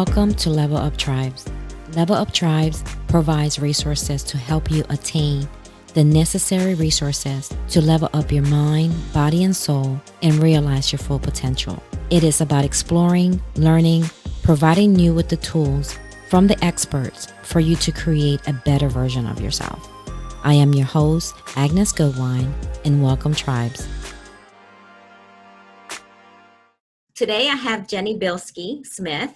Welcome to Level Up Tribes. Level Up Tribes provides resources to help you attain the necessary resources to level up your mind, body, and soul and realize your full potential. It is about exploring, learning, providing you with the tools from the experts for you to create a better version of yourself. I am your host, Agnes Goodwine, and welcome, Tribes. Today I have Jenny Bilskie-Smith,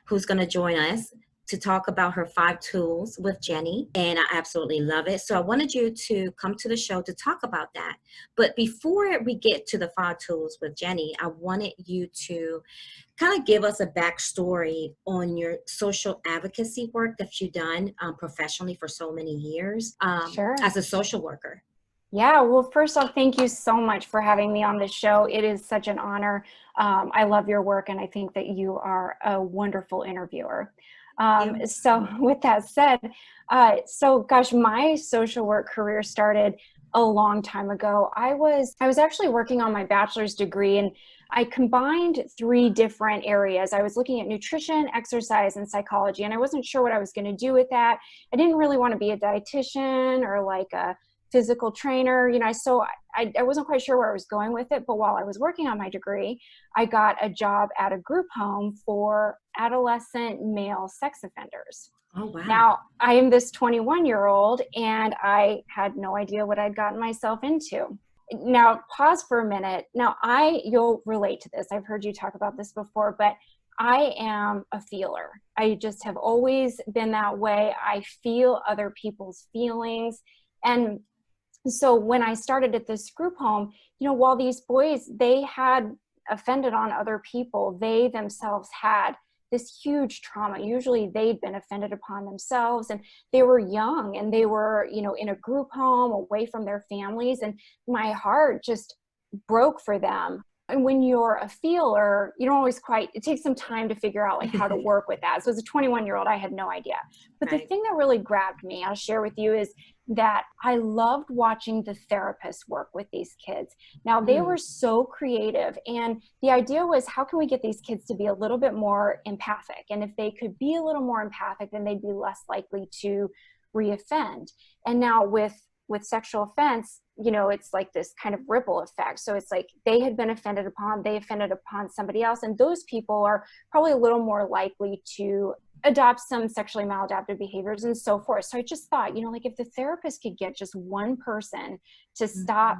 who's going to join us to talk about her 5 tools with Jenny, and I absolutely love it. So I wanted you to come to the show to talk about that. But before we get to the 5 tools with Jenny, I wanted you to kind of give us a backstory on your social advocacy work that you've done professionally for so many years Sure. as a social worker. Yeah, well, first off, thank you so much for having me on this show. It is such an honor. I love your work, and I think that you are a wonderful interviewer. So with that said, my social work career started a long time ago. I was actually working on my bachelor's degree, and I combined 3 different areas. I was looking at nutrition, exercise, and psychology, and I wasn't sure what I was going to do with that. I didn't really want to be a dietitian or like a physical trainer, so I wasn't quite sure where I was going with it. But while I was working on my degree, I got a job at a group home for adolescent male sex offenders. Oh, wow. Now, I am this 21-year-old, and I had no idea what I'd gotten myself into. Now, pause for a minute. Now, you'll relate to this. I've heard you talk about this before, but I am a feeler. I just have always been that way. I feel other people's feelings. And so when I started at this group home, while these boys, they had offended on other people, they themselves had this huge trauma. Usually they'd been offended upon themselves, and they were young, and they were, in a group home away from their families. And my heart just broke for them. And when you're a feeler, you don't always it takes some time to figure out how to work with that. So as a 21-year-old, I had no idea. But Right. The thing that really grabbed me, I'll share with you, is that I loved watching the therapists work with these kids. Now, they were so creative, and the idea was, how can we get these kids to be a little bit more empathic? And if they could be a little more empathic, then they'd be less likely to reoffend. And now with sexual offense, it's like this kind of ripple effect. So it's like they had been offended upon, they offended upon somebody else, and those people are probably a little more likely to adopt some sexually maladaptive behaviors and so forth. So I just thought, if the therapist could get just one person to stop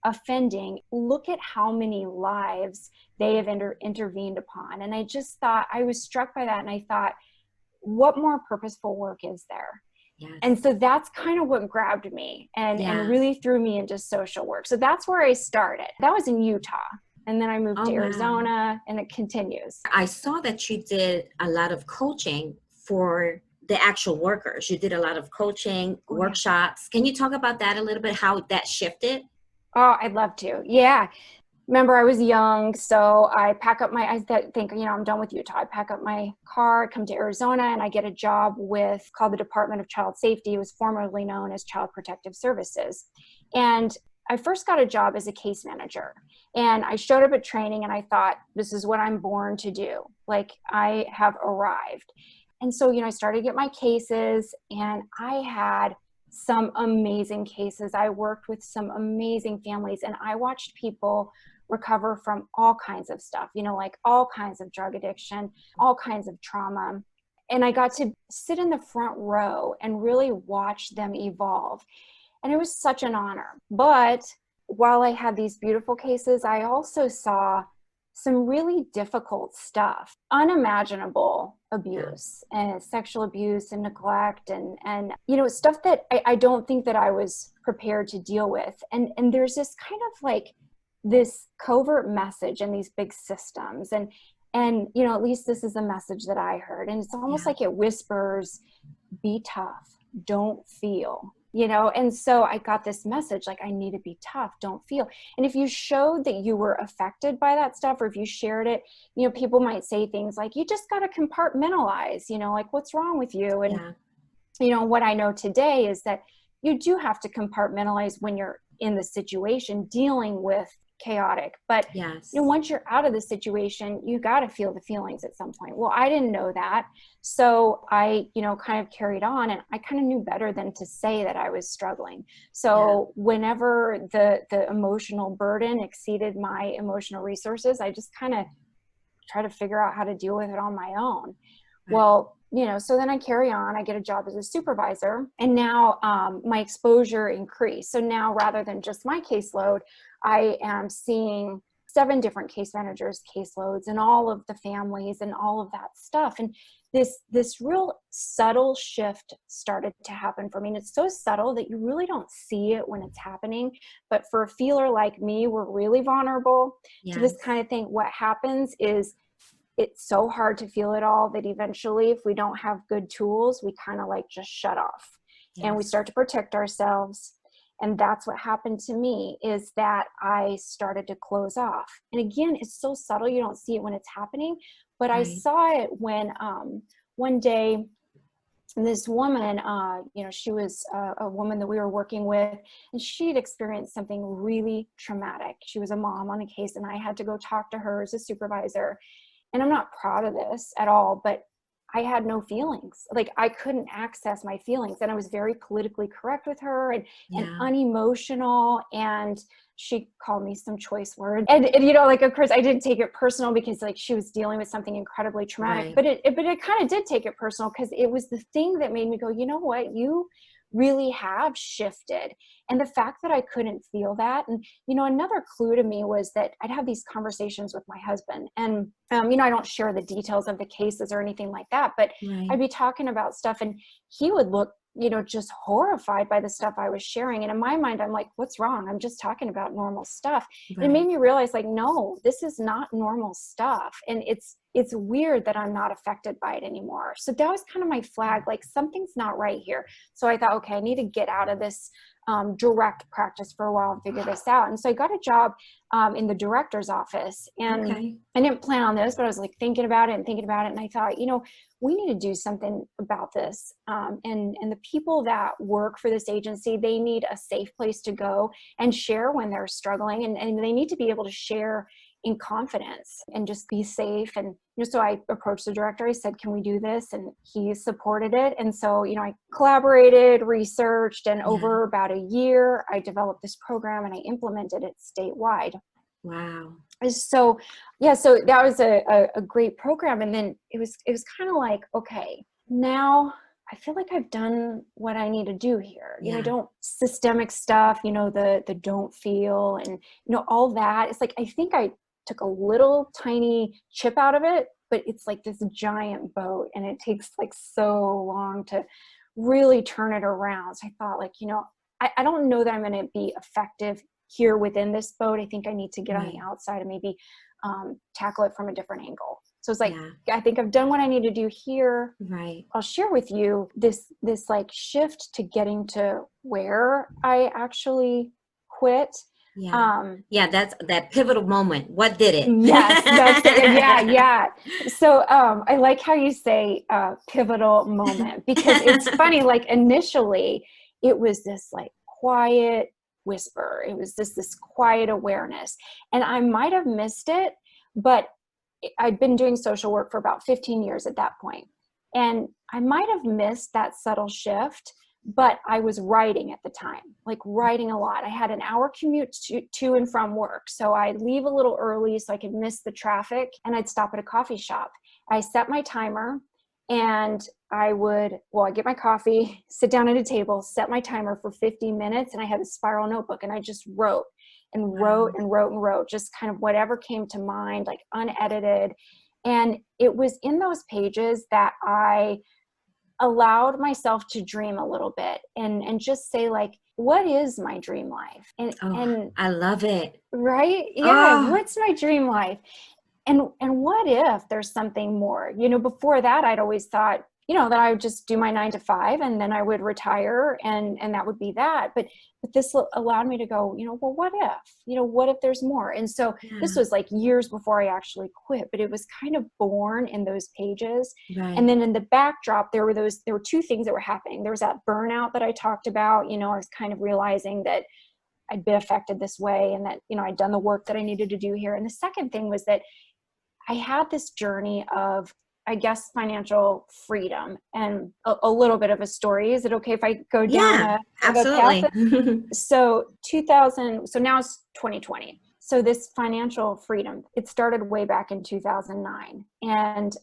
offending, look at how many lives they have intervened upon. And I just thought, I was struck by that, and I thought, what more purposeful work is there? Yes. And so that's kind of what grabbed me and really threw me into social work. So that's where I started. That was in Utah. And then I moved to Arizona, and it continues. I saw that you did a lot of coaching for the actual workers. You did a lot of coaching, workshops. Can you talk about that a little bit, how that shifted? Oh, I'd love to. Yeah. Remember, I was young, so I pack up I think, I'm done with Utah. I pack up my car, come to Arizona, and I get a job called the Department of Child Safety. It was formerly known as Child Protective Services. And I first got a job as a case manager, and I showed up at training, and I thought, this is what I'm born to do. I have arrived. And so, I started to get my cases, and I had some amazing cases. I worked with some amazing families, and I watched people recover from all kinds of stuff, all kinds of drug addiction, all kinds of trauma. And I got to sit in the front row and really watch them evolve. And it was such an honor. But while I had these beautiful cases, I also saw some really difficult stuff, unimaginable abuse and sexual abuse and neglect and stuff that I don't think that I was prepared to deal with. And there's this kind of this covert message in these big systems. And at least this is a message that I heard. And it's almost like it whispers, be tough, don't feel. And so I got this message, I need to be tough, don't feel. And if you showed that you were affected by that stuff, or if you shared it, people might say things like, you just got to compartmentalize, what's wrong with you? And, what I know today is that you do have to compartmentalize when you're in the situation dealing with chaotic. But Yes. once you're out of the situation, you got to feel the feelings at some point. Well, I didn't know that. So I, kind of carried on, and I kind of knew better than to say that I was struggling. So whenever the emotional burden exceeded my emotional resources, I just kind of try to figure out how to deal with it on my own. Right. Well, so then I carry on, I get a job as a supervisor, and now my exposure increased. So now, rather than just my caseload, I am seeing 7 different case managers' caseloads and all of the families and all of that stuff. And this real subtle shift started to happen for me. And it's so subtle that you really don't see it when it's happening. But for a feeler like me, we're really vulnerable to this kind of thing. What happens is, it's so hard to feel it all that eventually, if we don't have good tools, we kind of like just shut off and we start to protect ourselves. And that's what happened to me, is that I started to close off. And again, it's so subtle, you don't see it when it's happening, but I saw it when one day this woman, she was a woman that we were working with, and she'd experienced something really traumatic. She was a mom on a case, and I had to go talk to her as a supervisor. And I'm not proud of this at all, but I had no feelings. Like, I couldn't access my feelings. And I was very politically correct with her and unemotional. And she called me some choice words. And of course I didn't take it personal, because like, she was dealing with something incredibly traumatic, but it kind of did take it personal, because it was the thing that made me go, you know what, you really have shifted. And the fact that I couldn't feel that. And, another clue to me was that I'd have these conversations with my husband, and, I don't share the details of the cases or anything like that, but I'd be talking about stuff, and he would look, just horrified by the stuff I was sharing. And in my mind, I'm like, what's wrong? I'm just talking about normal stuff. And it made me realize, like, no, this is not normal stuff. And it's weird that I'm not affected by it anymore. So that was kind of my flag, like, something's not right here. So I thought, okay, I need to get out of this direct practice for a while and figure this out. And so I got a job in the director's office, and I didn't plan on this, but I was like thinking about it. And I thought, we need to do something about this. And the people that work for this agency, they need a safe place to go and share when they're struggling, and they need to be able to share in confidence and just be safe. And so I approached the director. I said, can we do this? And he supported it. And so, I collaborated, researched, and over about a year, I developed this program and I implemented it statewide. Wow. So that was a great program. And then it was kind of like, okay, now I feel like I've done what I need to do here. Don't systemic stuff, the don't feel, and, all that. It's like, I think I took a little tiny chip out of it, but it's like this giant boat, and it takes like so long to really turn it around. So I thought, like, I don't know that I'm going to be effective here within this boat. I think I need to get on the outside and maybe tackle it from a different angle. So it's like, I think I've done what I need to do here. I'll share with you this like shift to getting to where I actually quit. That's that pivotal moment. What did it? Yes, that's it. Yeah. So I like how you say pivotal moment, because it's funny, like, initially it was this like quiet whisper. It was this quiet awareness, and I might have missed it, but I'd been doing social work for about 15 years at that point, and I might have missed that subtle shift. But I was writing at the time, like writing a lot. I had an hour commute to and from work. So I'd leave a little early so I could miss the traffic, and I'd stop at a coffee shop. I set my timer, and I'd get my coffee, sit down at a table, set my timer for 50 minutes. And I had a spiral notebook, and I just wrote and wrote and wrote and wrote, just kind of whatever came to mind, like unedited. And it was in those pages that I allowed myself to dream a little bit and just say, like, what is my dream life? And I love it. Right? Yeah. What's my dream life? And what if there's something more? Before that, I'd always thought, that I would just do my 9 to 5 and then I would retire and that would be that. But this allowed me to go, well, what if there's more? And so this was like years before I actually quit, but it was kind of born in those pages. And then in the backdrop, there were 2 things that were happening. There was that burnout that I talked about. I was kind of realizing that I'd been affected this way, and that, I'd done the work that I needed to do here. And the second thing was that I had this journey of, I guess, financial freedom, and a little bit of a story. Is it okay if I go down Yeah, a path? absolutely. So now it's 2020. So this financial freedom, it started way back in 2009. And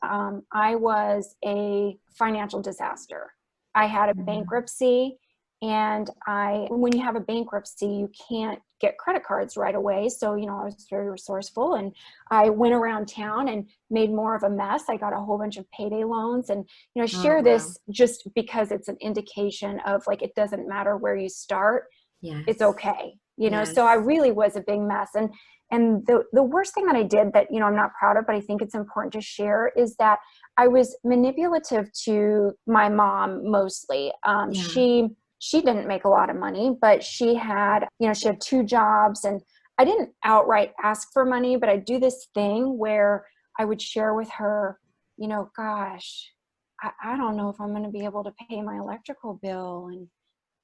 I was a financial disaster. I had a bankruptcy, and when you have a bankruptcy, you can't get credit cards right away. So, I was very resourceful, and I went around town and made more of a mess. I got a whole bunch of payday loans, and, I Oh, share wow. this just because it's an indication of, like, it doesn't matter where you start. It's Yes. okay. So I Yes. really was a big mess. And the worst thing that I did that, I'm not proud of, but I think it's important to share, is that I was manipulative to my mom mostly. Yeah. She didn't make a lot of money, but she had 2 jobs, and I didn't outright ask for money, but I'd do this thing where I would share with her, gosh, I don't know if I'm going to be able to pay my electrical bill, and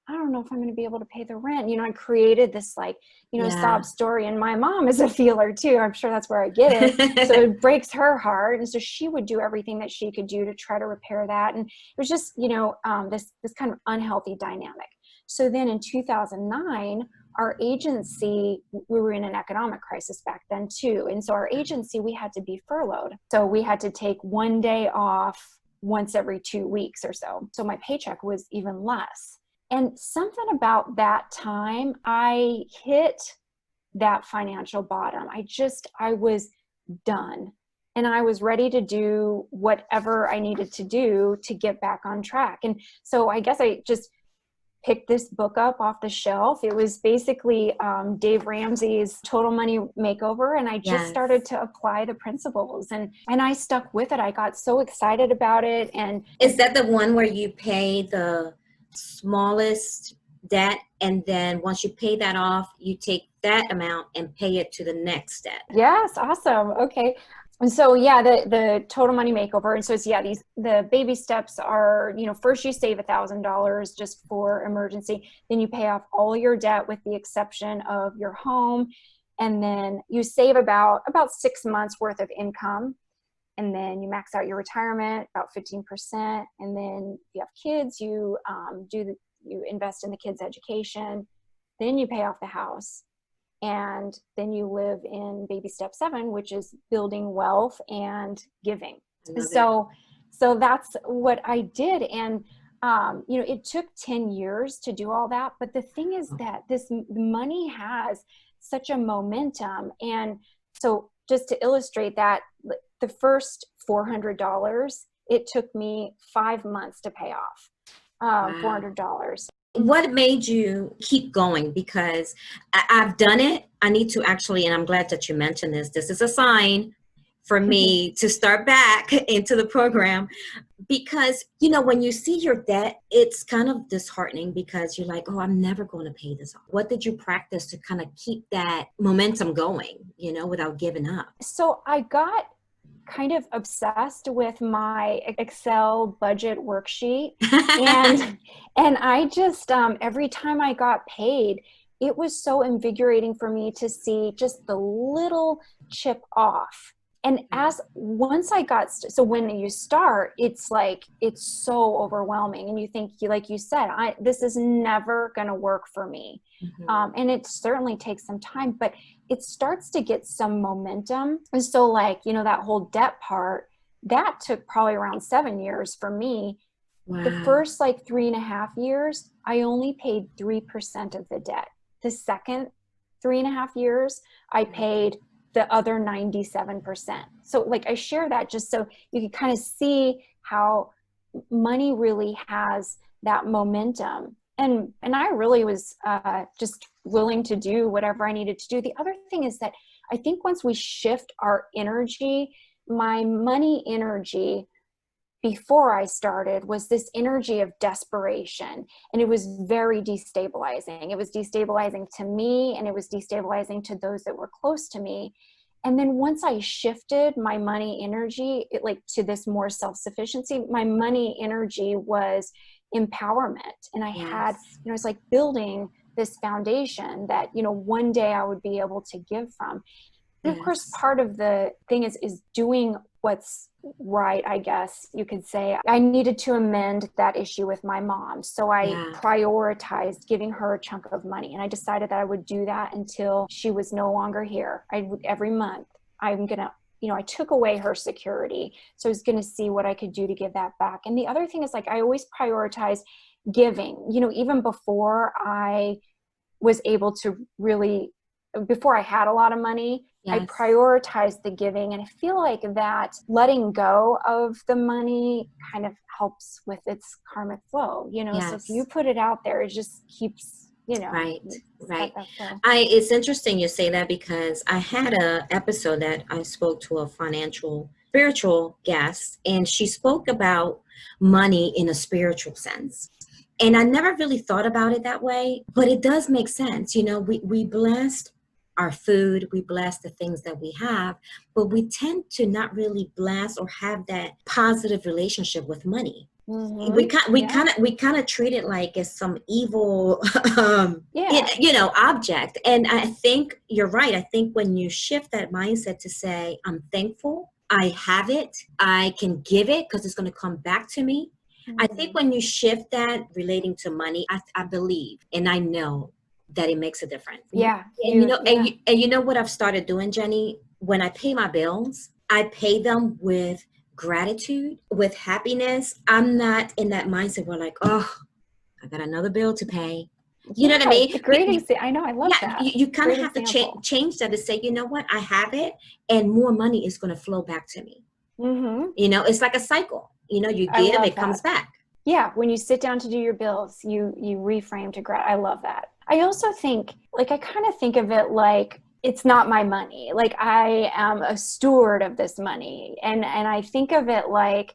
I don't know if I'm going to be able to pay the rent. I created this, like, sob Yeah. story, and my mom is a feeler too. I'm sure that's where I get it. So it breaks her heart. And so she would do everything that she could do to try to repair that. And it was just, this kind of unhealthy dynamic. So then in 2009, our agency, we were in an economic crisis back then too. And so our agency, we had to be furloughed. So we had to take one day off once every 2 weeks or so. So my paycheck was even less. And something about that time, I hit that financial bottom. I was done. And I was ready to do whatever I needed to do to get back on track. And so I guess I just picked this book up off the shelf. It was basically Dave Ramsey's Total Money Makeover. And I just Yes. started to apply the principles, and I stuck with it. I got so excited about it. And Is that the one where you pay the smallest debt, and then once you pay that off, you take that amount and pay it to the next debt? yes, awesome. Okay. And so, yeah, the Total Money Makeover. And so it's, the baby steps are, first you save $1,000 just for emergency. Then you pay off all your debt with the exception of your home. And then you save about 6 months worth of income. And then you max out your retirement about 15%. And then if you have kids, you invest in the kids' education. Then you pay off the house. And then you live in baby step 7, which is building wealth and giving. I love it. So that's what I did. And, it took 10 years to do all that. But the thing is that this money has such a momentum. And so just to illustrate that, the first $400, it took me 5 months to pay off Wow. $400. What made you keep going? Because I've done it. I need to actually, and I'm glad that you mentioned this. This is a sign for me to start back into the program, because, when you see your debt, it's kind of disheartening because you're like, oh, I'm never going to pay this off. What did you practice to kind of keep that momentum going, without giving up? So I got kind of obsessed with my Excel budget worksheet. And I just, every time I got paid, it was so invigorating for me to see just the little chip off. And once I got, so when you start, it's like, it's so overwhelming. And you think, like you said, this is never going to work for me. And it certainly takes some time, but it starts to get some momentum. And so, like, that whole debt part, that took probably around 7 years for me. Wow. The first 3.5 years, I only paid 3% of the debt. The second 3.5 years, I paid the other 97%. So I share that just so you can kind of see how money really has that momentum. And I really was just willing to do whatever I needed to do. The other thing is that I think once we shift our energy, my money energy before I started was this energy of desperation. And it was very destabilizing. It was destabilizing to me, and it was destabilizing to those that were close to me. And then once I shifted my money energy, to this more self-sufficiency, my money energy was empowerment. And I had, it's like building this foundation that, you know, one day I would be able to give from. And of course, Yes. part of the thing is doing what's right, I guess you could say. I needed to amend that issue with my mom. So I Yeah. prioritized giving her a chunk of money. And I decided that I would do that until she was no longer here. I would, every month, I'm going to, you know, I took away her security. So I was going to see what I could do to give that back. And the other thing is, like, I always prioritize giving, you know, even before I was able to really, before I had a lot of money, I Yes. prioritized the giving. And I feel like that letting go of the money kind of helps with its karmic flow, you know? So if you Yes. put it out there, it just keeps, you know, Right. it's got Right. that flow. It's interesting you say that, because I had a episode that I spoke to a financial spiritual guest, and she spoke about money in a spiritual sense. And I never really thought about it that way, but it does make sense. You know, we bless our food, we bless the things that we have, but we tend to not really bless or have that positive relationship with money. Mm-hmm. Yeah. We kind of treat it like it's some evil Yeah. you know, object. And I think you're right. I think when you shift that mindset to say, I'm thankful, I have it, I can give it because it's going to come back to me. I think Mm-hmm. when you shift that relating to money, I believe and I know that it makes a difference. Yeah. And you know, Yeah. and you know what I've started doing, Jenny? When I pay my bills, I pay them with gratitude, with happiness. I'm not in that mindset where, like, oh, I got another bill to pay. You know what I Yeah. mean? It's a great example. I know. I love Yeah, that. you kind of Great have to example. change that to say, you know what, I have it, and more money is going to flow back to me. Mm-hmm. You know, it's like a cycle. You know, you I give, love it comes that. back. Yeah, when you sit down to do your bills, you reframe to I love that. I also think, like, I kind of think of it like it's not my money. Like, I am a steward of this money, and I think of it like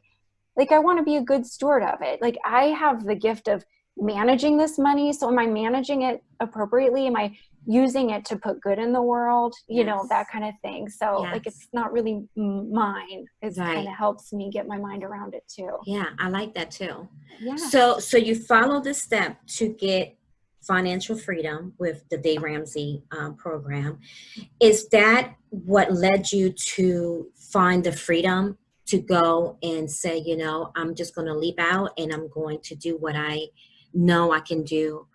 I want to be a good steward of it. Like, I have the gift of managing this money. So am I managing it appropriately? Am I using it to put good in the world? You know, Yes. that kind of thing. So, like, Yes. it's not really mine. It's kind Right. of helps me get my mind around it too. Yeah, I like that too. Yeah. So you follow the step to get financial freedom with the Dave Ramsey program. Is that what led you to find the freedom to go and say, you know, I'm just going to leap out and I'm going to do what I know I can do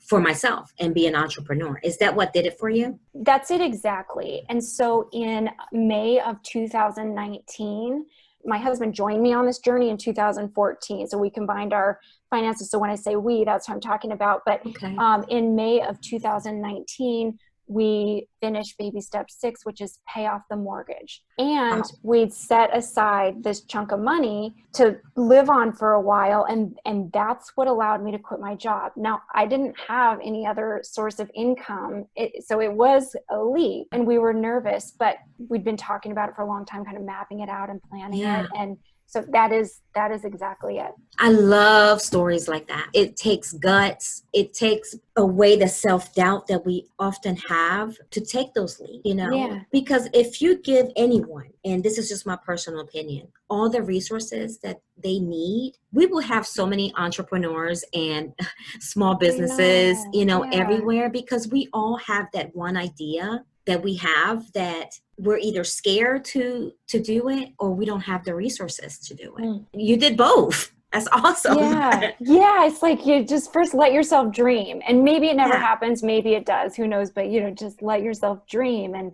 for myself and be an entrepreneur? Is that what did it for you? That's it exactly. And so in May of 2019, my husband joined me on this journey in 2014. So we combined our finances. So when I say we, that's what I'm talking about. But Okay. in May of 2019, we finished baby step 6, which is pay off the mortgage. And Wow. we'd set aside this chunk of money to live on for a while. And that's what allowed me to quit my job. Now, I didn't have any other source of income. So it was a leap, and we were nervous, but we'd been talking about it for a long time, kind of mapping it out and planning it. Yeah. And so that is exactly it. I love stories like that. It takes guts. It takes away the self-doubt that we often have to take those leaps, you know, Yeah. because if you give anyone, and this is just my personal opinion, all the resources that they need, we will have so many entrepreneurs and small I businesses, know. you know, Yeah. everywhere, because we all have that one idea that we have that we're either scared to do it, or we don't have the resources to do it. Mm. You did both. That's awesome. Yeah. Yeah. It's like you just first let yourself dream, and maybe it never Yeah. happens. Maybe it does. Who knows? But, just let yourself dream, and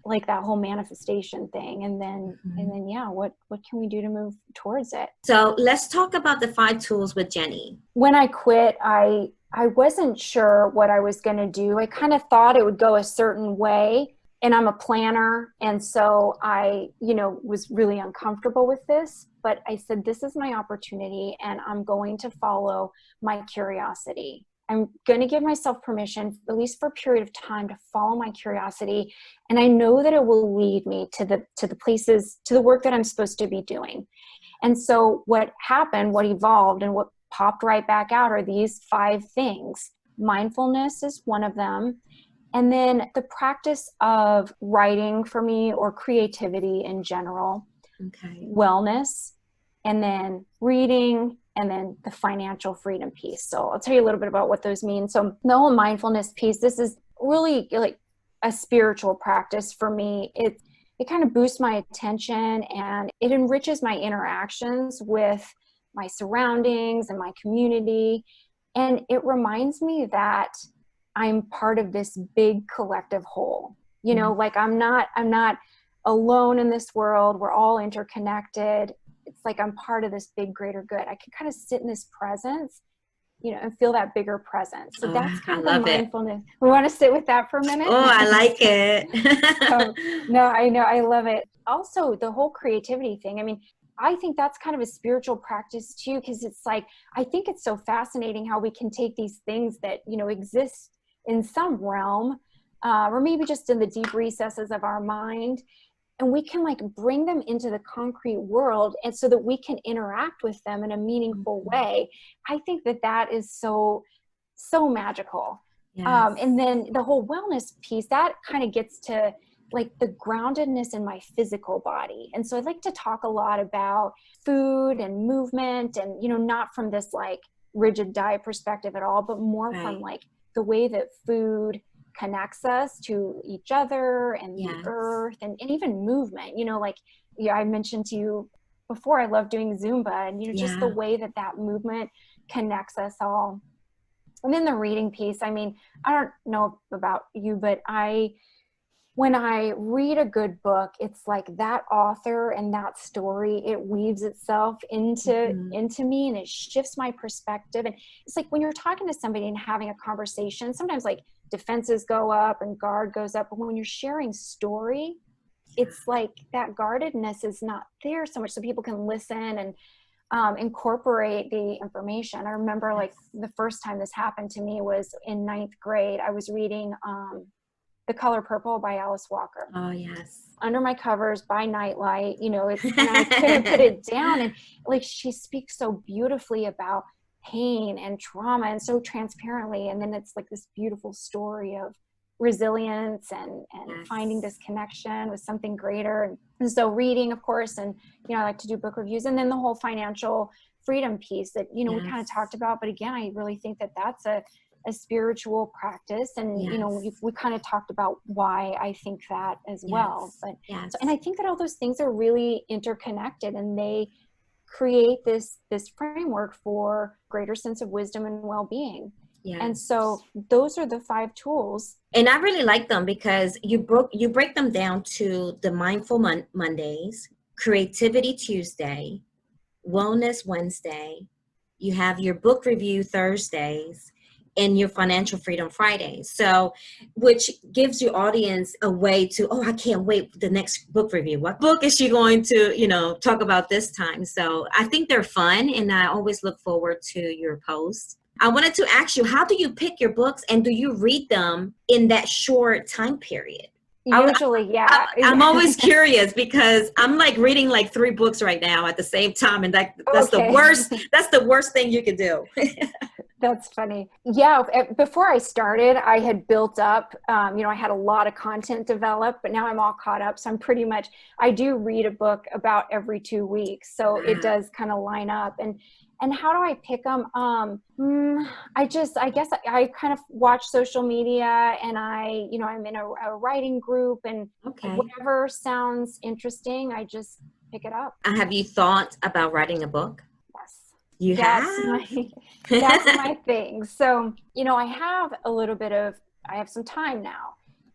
like that whole manifestation thing. And then, yeah, what can we do to move towards it? So let's talk about the 5 tools with Jenny. When I quit, I wasn't sure what I was going to do. I kind of thought it would go a certain way, and I'm a planner, and so I, was really uncomfortable with this, but I said, this is my opportunity, and I'm going to follow my curiosity. I'm going to give myself permission, at least for a period of time, to follow my curiosity, and I know that it will lead me to the places, to the work that I'm supposed to be doing. And so what happened, what evolved, and what popped right back out are these 5 things. Mindfulness is one of them. And then the practice of writing for me, or creativity in general, Okay. wellness, and then reading, and then the financial freedom piece. So I'll tell you a little bit about what those mean. So the whole mindfulness piece, this is really like a spiritual practice for me. It kind of boosts my attention and it enriches my interactions with my surroundings and my community. And it reminds me that I'm part of this big collective whole. You know, like I'm not alone in this world. We're all interconnected. It's like I'm part of this big greater good. I can kind of sit in this presence, you know, and feel that bigger presence. So that's I kind of the love it. mindfulness. We want to sit with that for a minute. Oh, I like it. No, I know. I love it. Also, the whole creativity thing. I mean, I think that's kind of a spiritual practice too, because it's like, I think it's so fascinating how we can take these things that, you know, exist in some realm, or maybe just in the deep recesses of our mind, and we can like bring them into the concrete world, and so that we can interact with them in a meaningful way. I think that that is so magical. Yes. And then the whole wellness piece, that kind of gets to like the groundedness in my physical body. And so I'd like to talk a lot about food and movement, and, you know, not from this like rigid diet perspective at all, but more from like the way that food connects us to each other and the earth, and even movement. You know, like, yeah, I mentioned to you before, I love doing Zumba, and, you know, just the way that that movement connects us all. And then the reading piece, I mean, I don't know about you, but when I read a good book, it's like that author and that story, it weaves itself into me, and it shifts my perspective. And it's like when you're talking to somebody and having a conversation, sometimes like defenses go up and guard goes up. But when you're sharing story, it's like that guardedness is not there so much, so people can listen and incorporate the information. I remember like the first time this happened to me was in 9th grade. I was reading The Color Purple by Alice Walker. Oh, yes. Under my covers by nightlight, you know, and I couldn't put it down. And like, she speaks so beautifully about pain and trauma, and so transparently. And then it's like this beautiful story of resilience and finding this connection with something greater. And so reading, of course, and, you know, I like to do book reviews, and then the whole financial freedom piece that, you know, we kind of talked about. But again, I really think that that's a spiritual practice. And, you know, we kind of talked about why I think that as well. But so, and I think that all those things are really interconnected, and they create this framework for greater sense of wisdom and well-being. And so those are the 5 tools. And I really like them because you break them down to the Mindful Mondays, Creativity Tuesday, Wellness Wednesday. You have your book review Thursdays, and your financial freedom Fridays. So, which gives your audience a way to, oh, I can't wait for the next book review. What book is she going to, you know, talk about this time? So I think they're fun, and I always look forward to your posts. I wanted to ask you, how do you pick your books, and do you read them in that short time period? Usually, yeah. I'm always curious because I'm like reading like 3 books right now at the same time, and that's the worst. That's the worst thing you could do. That's funny. Yeah. Before I started, I had built up, you know, I had a lot of content developed, but now I'm all caught up. So I'm pretty much, I do read a book about every 2 weeks. So it does kind of line up. And how do I pick them? I guess I kind of watch social media, and you know, I'm in a writing group, and whatever sounds interesting, I just pick it up. Have you thought about writing a book? Yes. You that's have? that's my thing. So, you know, I have some time now,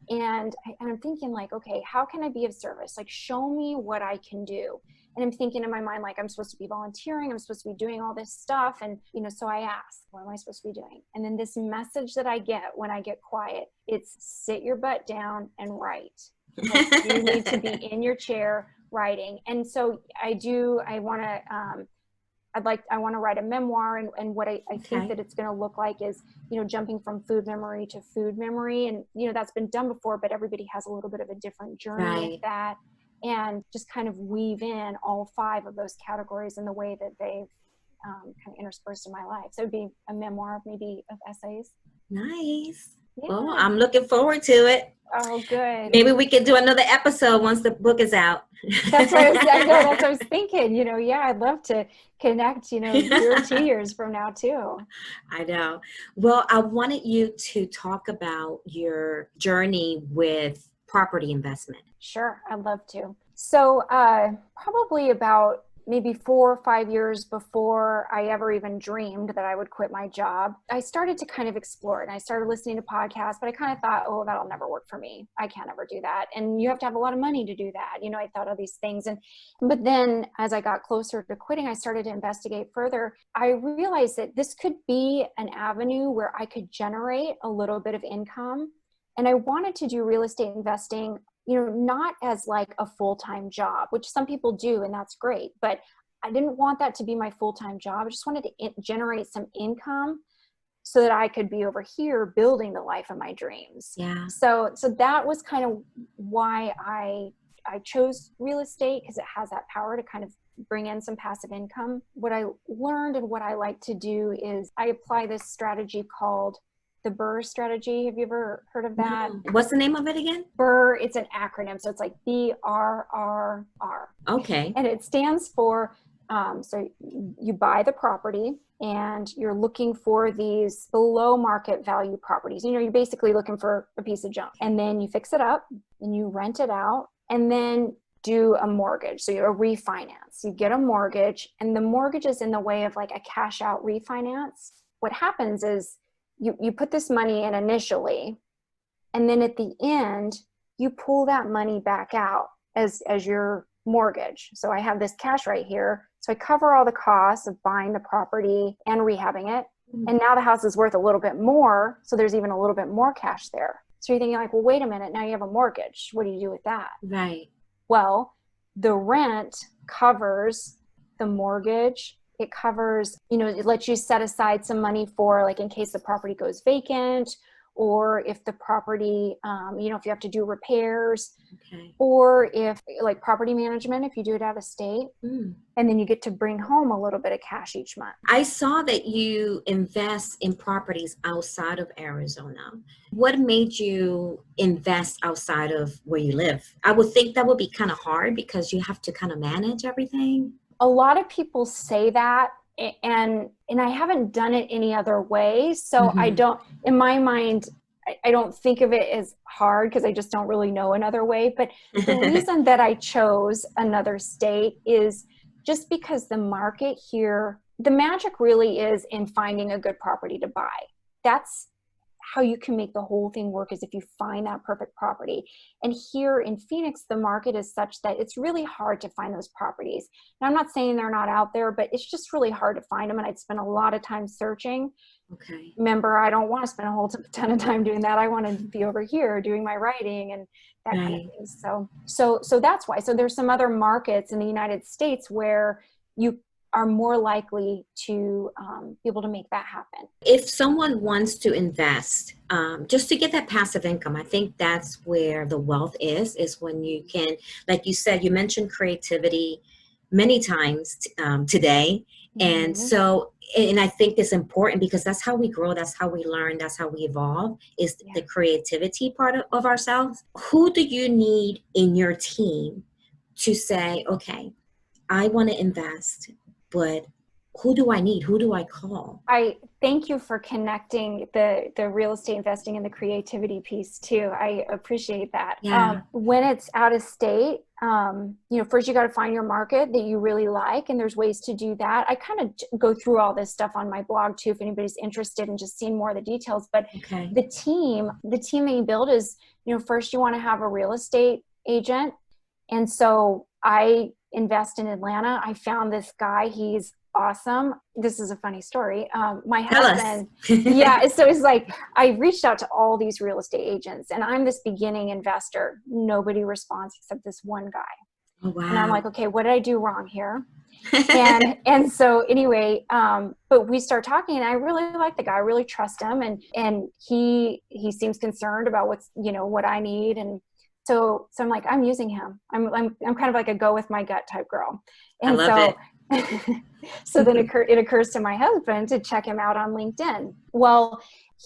and I'm thinking like, okay, how can I be of service? Like, show me what I can do. And I'm thinking in my mind, like, I'm supposed to be volunteering. I'm supposed to be doing all this stuff. And, you know, so I ask, what am I supposed to be doing? And then this message that I get when I get quiet, it's sit your butt down and write. Like, you need to be in your chair writing. And so I want to write a memoir, and what I think that it's going to look like is, you know, jumping from food memory to food memory. And, you know, that's been done before, but everybody has a little bit of a different journey with that, and just kind of weave in all 5 of those categories in the way that they've kind of interspersed in my life. So it'd be a memoir, maybe, of essays. Nice. Well, Yeah. I'm looking forward to it. Oh, good. Maybe we could do another episode once the book is out. That's what I know, that's what I was thinking, yeah, I'd love to connect, year or 2 years from now too. I know. Well, I wanted you to talk about your journey with property investment. Sure, I'd love to. So, probably about maybe 4 or 5 years before I ever even dreamed that I would quit my job, I started to kind of explore it. And I started listening to podcasts, but I kind of thought, oh, that'll never work for me. I can't ever do that. And you have to have a lot of money to do that. I thought of these things. But then as I got closer to quitting, I started to investigate further. I realized that this could be an avenue where I could generate a little bit of income. And I wanted to do real estate investing not as like a full-time job, which some people do, and that's great. But I didn't want that to be my full-time job. I just wanted to generate some income so that I could be over here building the life of my dreams. Yeah. So that was kind of why I chose real estate, because it has that power to kind of bring in some passive income. What I learned and what I like to do is I apply this strategy called the BRRRR strategy. Have you ever heard of that? No. What's the name of it again? BRRRR, it's an acronym. So it's like BRRR. Okay. And it stands for, so you buy the property and you're looking for these below market value properties. You're basically looking for a piece of junk. And then you fix it up and you rent it out and then do a mortgage. So you're a refinance. You get a mortgage, and the mortgage is in the way of like a cash out refinance. What happens is you put this money in initially, and then at the end, you pull that money back out as your mortgage. So I have this cash right here. So I cover all the costs of buying the property and rehabbing it. And now the house is worth a little bit more. So there's even a little bit more cash there. So you're thinking like, well, wait a minute, now you have a mortgage. What do you do with that? Right. Well, the rent covers the mortgage. It covers, it lets you set aside some money for like in case the property goes vacant, or if the property, if you have to do repairs, Okay. or if like property management, if you do it out of state, Mm. and then you get to bring home a little bit of cash each month. I saw that you invest in properties outside of Arizona. What made you invest outside of where you live? I would think that would be kind of hard because you have to kind of manage everything. A lot of people say that, and I haven't done it any other way. So I don't, in my mind, I don't think of it as hard because I just don't really know another way. But the reason that I chose another state is just because the market here, the magic really is in finding a good property to buy. That's how you can make the whole thing work, is if you find that perfect property. And here in Phoenix, the market is such that it's really hard to find those properties. And I'm not saying they're not out there, but it's just really hard to find them. And I'd spend a lot of time searching. Okay. Remember, I don't want to spend a whole ton of time doing that. I want to be over here doing my writing and that kind of thing. So that's why. So there's some other markets in the United States where you are more likely to be able to make that happen. If someone wants to invest, just to get that passive income, I think that's where the wealth is when you can, like you said, you mentioned creativity many times today. And so, and I think it's important because that's how we grow, that's how we learn, that's how we evolve, is the creativity part of ourselves. Who do you need in your team to say, okay, I want to invest, but who do I need? Who do I call? I thank you for connecting the real estate investing and the creativity piece too. I appreciate that. Yeah. When it's out of state, first you got to find your market that you really like, and there's ways to do that. I kind of go through all this stuff on my blog too, if anybody's interested in just seeing more of the details. But the team that you build is, first you want to have a real estate agent. And so I invest in Atlanta. I found this guy. He's awesome. This is a funny story. My husband, so it's like, I reached out to all these real estate agents, and I'm this beginning investor. Nobody responds except this one guy. Oh, wow. And I'm like, okay, what did I do wrong here? and so anyway, but we start talking, and I really like the guy. I really trust him. And he seems concerned about what I need. And so I'm like, I'm using him. I'm kind of like a go with my gut type girl. And I love it. So then it occurs to my husband to check him out on LinkedIn. Well,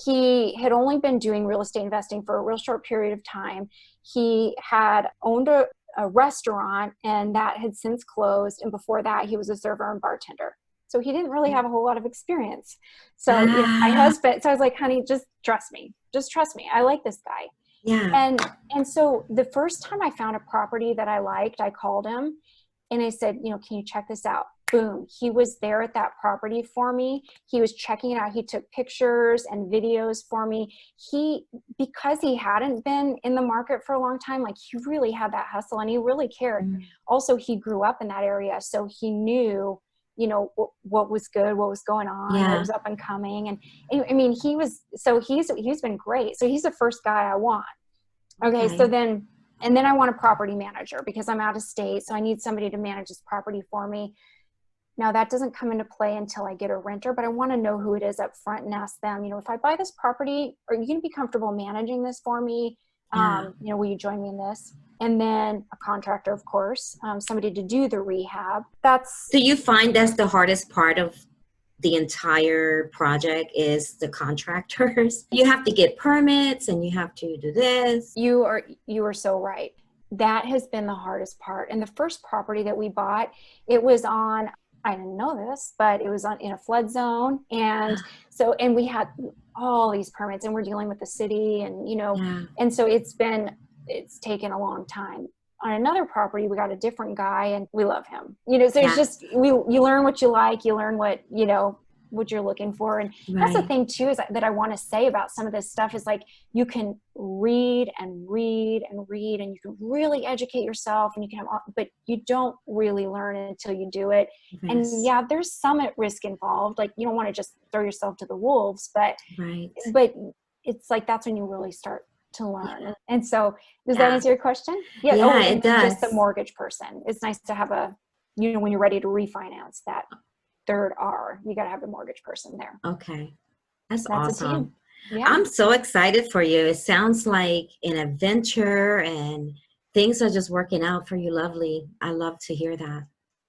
he had only been doing real estate investing for a real short period of time. He had owned a restaurant, and that had since closed. And before that, he was a server and bartender. So he didn't really have a whole lot of experience. So, my Ah, husband, so I was like, honey, just trust me. Just trust me. I like this guy. yeah. And so the first time I found a property that I liked, I called him and I said, can you check this out? Boom. He was there at that property for me. He was checking it out. He took pictures and videos for me. Because he hadn't been in the market for a long time, like he really had that hustle and he really cared. Mm. Also, he grew up in that area. So he knew, what was good, what was going on, what Yeah. was up and coming. And I mean, he's been great. So he's the first guy I want. Okay. So then I want a property manager because I'm out of state. So I need somebody to manage this property for me. Now that doesn't come into play until I get a renter, but I want to know who it is up front and ask them, if I buy this property, are you going to be comfortable managing this for me? Yeah. Will you join me in this? And then a contractor, of course, somebody to do the rehab. Do you find that's the hardest part of the entire project is the contractors? You have to get permits and you have to do this. You are so right. That has been the hardest part. And the first property that we bought, it was on, I didn't know this, but it was in a flood zone. And we had all these permits and we're dealing with the city and, Yeah. and so it's taken a long time. On another property, we got a different guy and we love him, so it's just, you learn what you like, you learn what you're looking for. And that's the thing too, is that I want to say about some of this stuff is like, you can read and read and read and you can really educate yourself and you can but you don't really learn until you do it. Yes. And yeah, there's some at risk involved. Like you don't want to just throw yourself to the wolves, but it's like, that's when you really start to learn. Yeah. And so does that answer your question? Yeah. Yeah, And it does. just the mortgage person. It's nice to have when you're ready to refinance that third R, you got to have the mortgage person there. Okay. That's a team. awesome. Yeah. I'm so excited for you. It sounds like an adventure and things are just working out for you. Lovely. I love to hear that.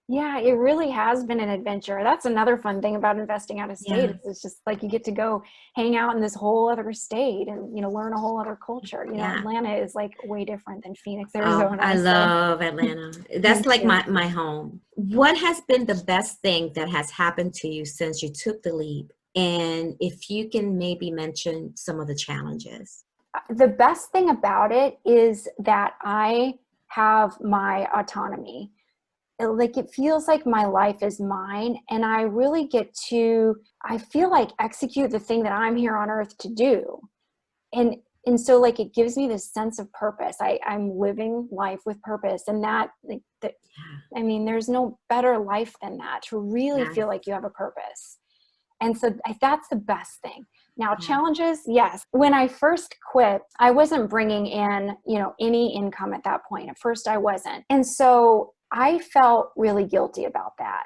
Yeah, it really has been an adventure. That's another fun thing about investing out of state. Yeah. It's just like you get to go hang out in this whole other state and, learn a whole other culture. Yeah. Atlanta is like way different than Phoenix, Oh, Arizona. I love Atlanta. That's like my home. What has been the best thing that has happened to you since you took the leap? And if you can maybe mention some of the challenges. The best thing about it is that I have my autonomy. It feels like my life is mine and I really get to, I feel like, execute the thing that I'm here on earth to do. And so like, it gives me this sense of purpose. I'm living life with purpose, and I mean, there's no better life than that, to really feel like you have a purpose. And so that's the best thing. Now, challenges, yes. When I first quit, I wasn't bringing in, any income at that point. At first I wasn't. And so I felt really guilty about that.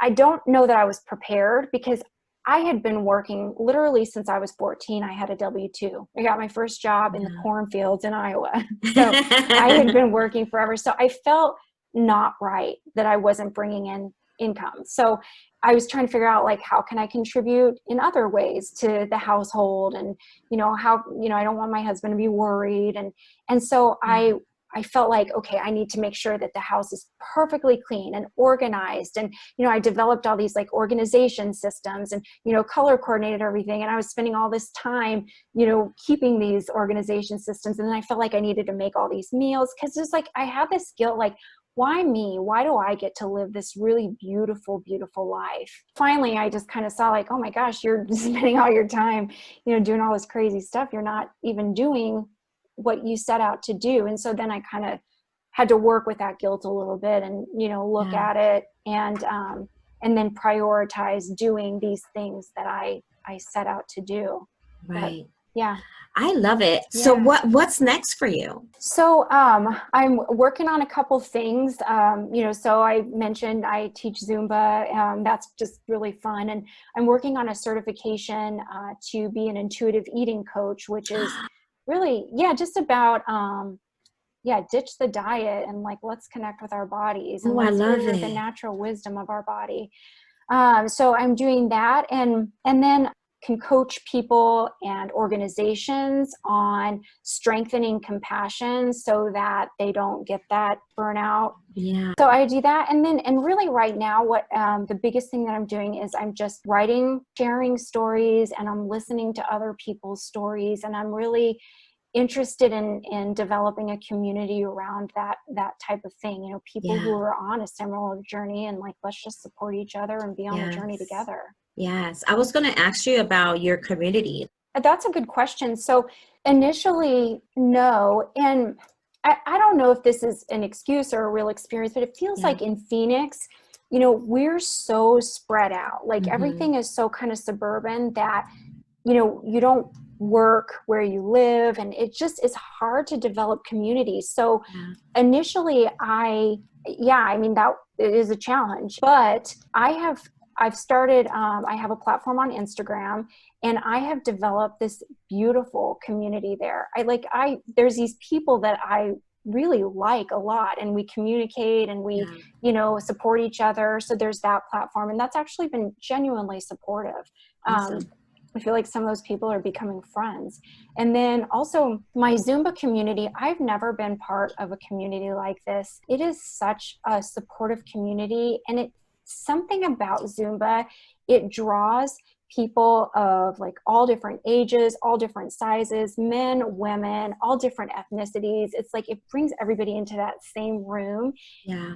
I don't know that I was prepared because I had been working literally since I was 14. I had a W-2. I got my first job in the cornfields in Iowa. So I had been working forever. So I felt not right that I wasn't bringing in income. So I was trying to figure out, like, how can I contribute in other ways to the household? And, how, I don't want my husband to be worried. And so I felt like, okay, I need to make sure that the house is perfectly clean and organized. And, I developed all these like organization systems and, color coordinated everything. And I was spending all this time, keeping these organization systems. And then I felt like I needed to make all these meals because it's like, I had this guilt, like, why me? Why do I get to live this really beautiful, beautiful life? Finally, I just kind of saw like, oh my gosh, you're spending all your time, doing all this crazy stuff. You're not even doing what you set out to do. And so then I kind of had to work with that guilt a little bit and, look at it and then prioritize doing these things that I set out to do. Right. But, yeah. I love it. So what's next for you? So I'm working on a couple things. So I mentioned I teach Zumba. That's just really fun. And I'm working on a certification to be an intuitive eating coach, which is really, just about, ditch the diet and like, let's connect with our bodies and let's hear the natural wisdom of our body. So I'm doing that. And then can coach people and organizations on strengthening compassion so that they don't get that burnout. Yeah. So I do that. And really right now, what the biggest thing that I'm doing is I'm just writing, sharing stories, and I'm listening to other people's stories. And I'm really interested in developing a community around that type of thing. You know, people who Yeah. are on a similar journey, and like, let's just support each other and be on the journey Yes. together. Yes. I was going to ask you about your community. That's a good question. So initially, no. And I don't know if this is an excuse or a real experience, but it feels Yeah. like in Phoenix, you know, we're so spread out. Like everything Mm-hmm. is so kind of suburban that, you know, you don't work where you live, and it just is hard to develop communities. So Yeah. initially I mean, that is a challenge, but I've started, I have a platform on Instagram, and I have developed this beautiful community there. There's these people that I really like a lot, and we communicate and we, Yeah. you know, support each other. So there's that platform, and that's actually been genuinely supportive. Awesome. I feel like some of those people are becoming friends. And then also my Zumba community, I've never been part of a community like this. It is such a supportive community, and it's something about Zumba. It draws people of like all different ages, all different sizes, men, women, all different ethnicities. It's like it brings everybody into that same room. Yeah.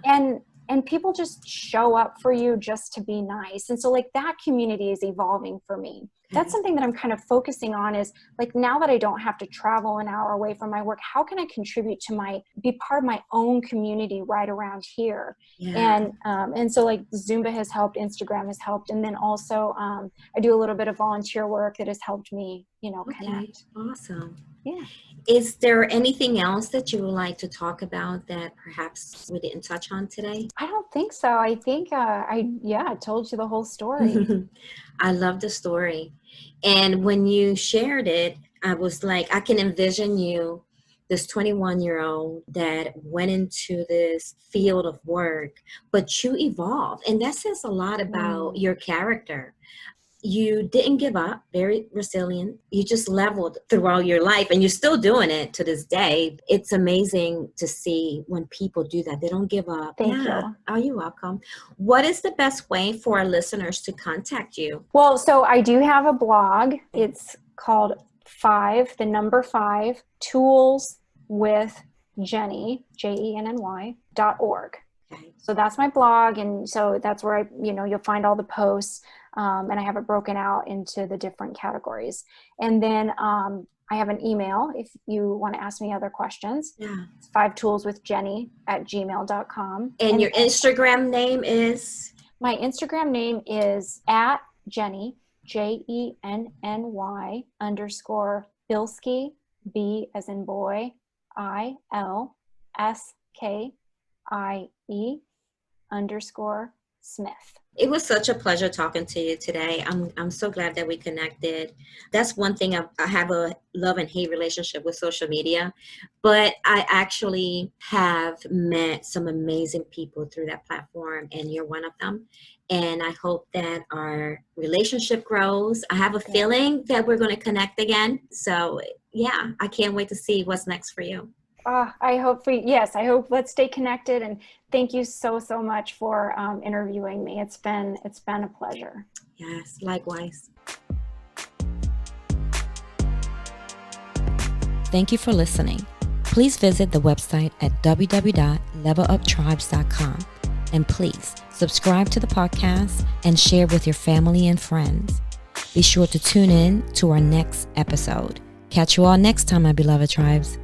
And people just show up for you just to be nice. And so like that community is evolving for me. That's Okay. something that I'm kind of focusing on, is like, now that I don't have to travel an hour away from my work, how can I contribute to be part of my own community right around here? Yeah. And so like Zumba has helped, Instagram has helped. And then also I do a little bit of volunteer work that has helped me, you know, Okay. connect. Awesome. Yeah. Is there anything else that you would like to talk about that perhaps we didn't touch on today? I don't think so. I think I told you the whole story. I love the story. And when you shared it, I was like, I can envision you, this 21-year-old that went into this field of work, but you evolved. And that says a lot about your character. You didn't give up, very resilient. You just leveled throughout your life, and you're still doing it to this day. It's amazing to see when people do that. They don't give up. Thank Yeah. you. Are you welcome? What is the best way for our listeners to contact you? Well, so I do have a blog. It's called 5 Tools with Jenny, JENNY.org. Okay. So that's my blog. And so that's where you'll find all the posts. And I have it broken out into the different categories. And then I have an email if you want to ask me other questions. Yeah. It's 5toolswithjenny@gmail.com. And your Instagram name is? My Instagram name is @Jenny, JENNY _Bilskie, B as in boy, ILSKIE _Smith. It was such a pleasure talking to you today. I'm so glad that we connected. That's one thing. I have a love and hate relationship with social media, but I actually have met some amazing people through that platform, and you're one of them. And I hope that our relationship grows. I have a feeling that we're going to connect again. So yeah, I can't wait to see what's next for you. I hope let's stay connected, and thank you so much for interviewing me. It's been a pleasure. Yes, likewise. Thank you for listening. Please visit the website at www.leveluptribes.com, and please subscribe to the podcast and share with your family and friends. Be sure to tune in to our next episode. Catch you all next time, my beloved tribes.